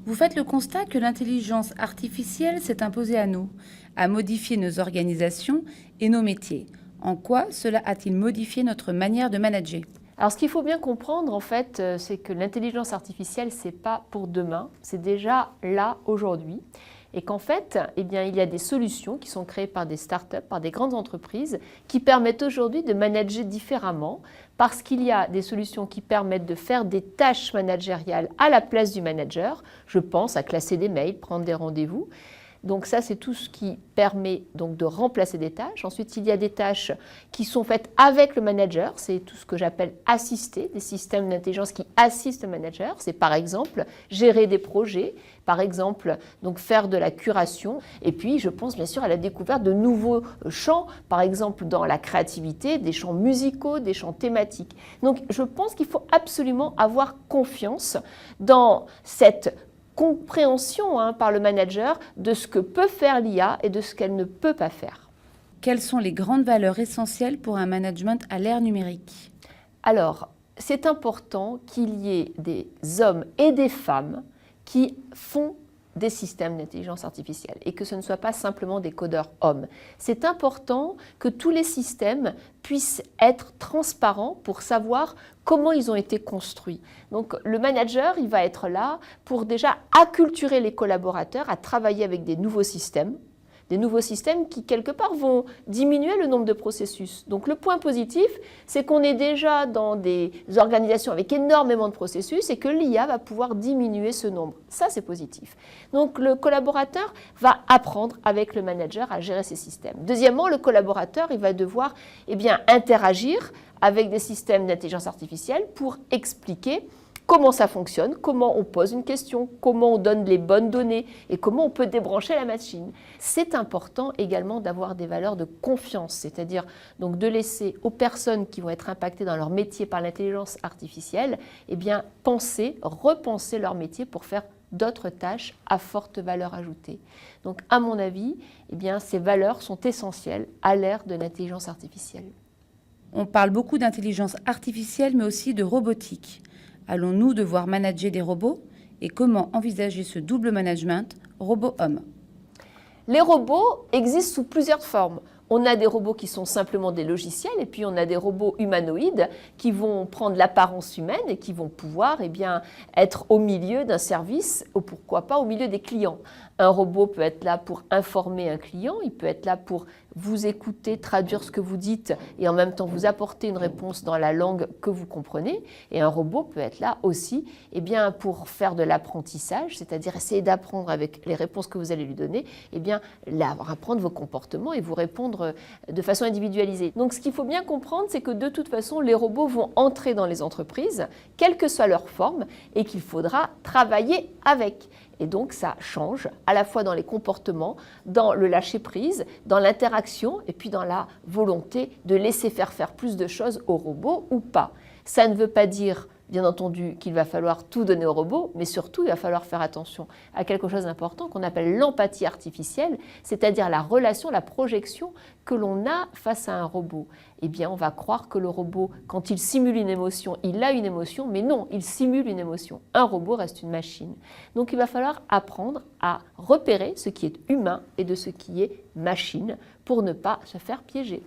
Vous faites le constat que l'intelligence artificielle s'est imposée à nous, a modifié nos organisations et nos métiers. En quoi cela a-t-il modifié notre manière de manager? Alors, ce qu'il faut bien comprendre, en fait, c'est que l'intelligence artificielle, ce n'est pas pour demain, c'est déjà là, aujourd'hui. Et qu'en fait, eh bien, il y a des solutions qui sont créées par des startups, par des grandes entreprises, qui permettent aujourd'hui de manager différemment, parce qu'il y a des solutions qui permettent de faire des tâches managériales à la place du manager. Je pense à classer des mails, prendre des rendez-vous. Donc ça, c'est tout ce qui permet donc de remplacer des tâches. Ensuite, il y a des tâches qui sont faites avec le manager. C'est tout ce que j'appelle assister, des systèmes d'intelligence qui assistent le manager. C'est par exemple gérer des projets, par exemple donc faire de la curation. Et puis, je pense bien sûr à la découverte de nouveaux champs, par exemple dans la créativité, des champs musicaux, des champs thématiques. Donc, je pense qu'il faut absolument avoir confiance dans cette compréhension par le manager de ce que peut faire l'IA et de ce qu'elle ne peut pas faire. Quelles sont les grandes valeurs essentielles pour un management à l'ère numérique? Alors, c'est important qu'il y ait des hommes et des femmes qui font des systèmes d'intelligence artificielle et que ce ne soit pas simplement des codeurs hommes. C'est important que tous les systèmes puissent être transparents pour savoir comment ils ont été construits. Donc le manager, il va être là pour déjà acculturer les collaborateurs à travailler avec des nouveaux systèmes qui, quelque part, vont diminuer le nombre de processus. Donc le point positif, c'est qu'on est déjà dans des organisations avec énormément de processus et que l'IA va pouvoir diminuer ce nombre. Ça, c'est positif. Donc le collaborateur va apprendre avec le manager à gérer ces systèmes. Deuxièmement, le collaborateur, il va devoir interagir avec des systèmes d'intelligence artificielle pour expliquer comment ça fonctionne, comment on pose une question, comment on donne les bonnes données et comment on peut débrancher la machine. C'est important également d'avoir des valeurs de confiance, c'est-à-dire donc de laisser aux personnes qui vont être impactées dans leur métier par l'intelligence artificielle, repenser leur métier pour faire d'autres tâches à forte valeur ajoutée. Donc à mon avis, ces valeurs sont essentielles à l'ère de l'intelligence artificielle. On parle beaucoup d'intelligence artificielle mais aussi de robotique. Allons-nous devoir manager des robots? Et comment envisager ce double management robot-homme? Les robots existent sous plusieurs formes. On a des robots qui sont simplement des logiciels et puis on a des robots humanoïdes qui vont prendre l'apparence humaine et qui vont pouvoir être au milieu d'un service ou pourquoi pas au milieu des clients. Un robot peut être là pour informer un client, il peut être là pour vous écouter, traduire ce que vous dites et en même temps vous apporter une réponse dans la langue que vous comprenez. Et un robot peut être là aussi pour faire de l'apprentissage, c'est-à-dire essayer d'apprendre avec les réponses que vous allez lui donner, apprendre vos comportements et vous répondre de façon individualisée. Donc ce qu'il faut bien comprendre, c'est que de toute façon, les robots vont entrer dans les entreprises, quelle que soit leur forme, et qu'il faudra travailler avec. Et donc ça change à la fois dans les comportements, dans le lâcher-prise, dans l'interaction et puis dans la volonté de laisser faire plus de choses aux robots ou pas. Ça ne veut pas dire, bien entendu, qu'il va falloir tout donner aux robots, mais surtout, il va falloir faire attention à quelque chose d'important qu'on appelle l'empathie artificielle, c'est-à-dire la relation, la projection que l'on a face à un robot. On va croire que le robot, quand il simule une émotion, il a une émotion, mais non, il simule une émotion. Un robot reste une machine. Donc il va falloir apprendre à repérer ce qui est humain et de ce qui est machine pour ne pas se faire piéger.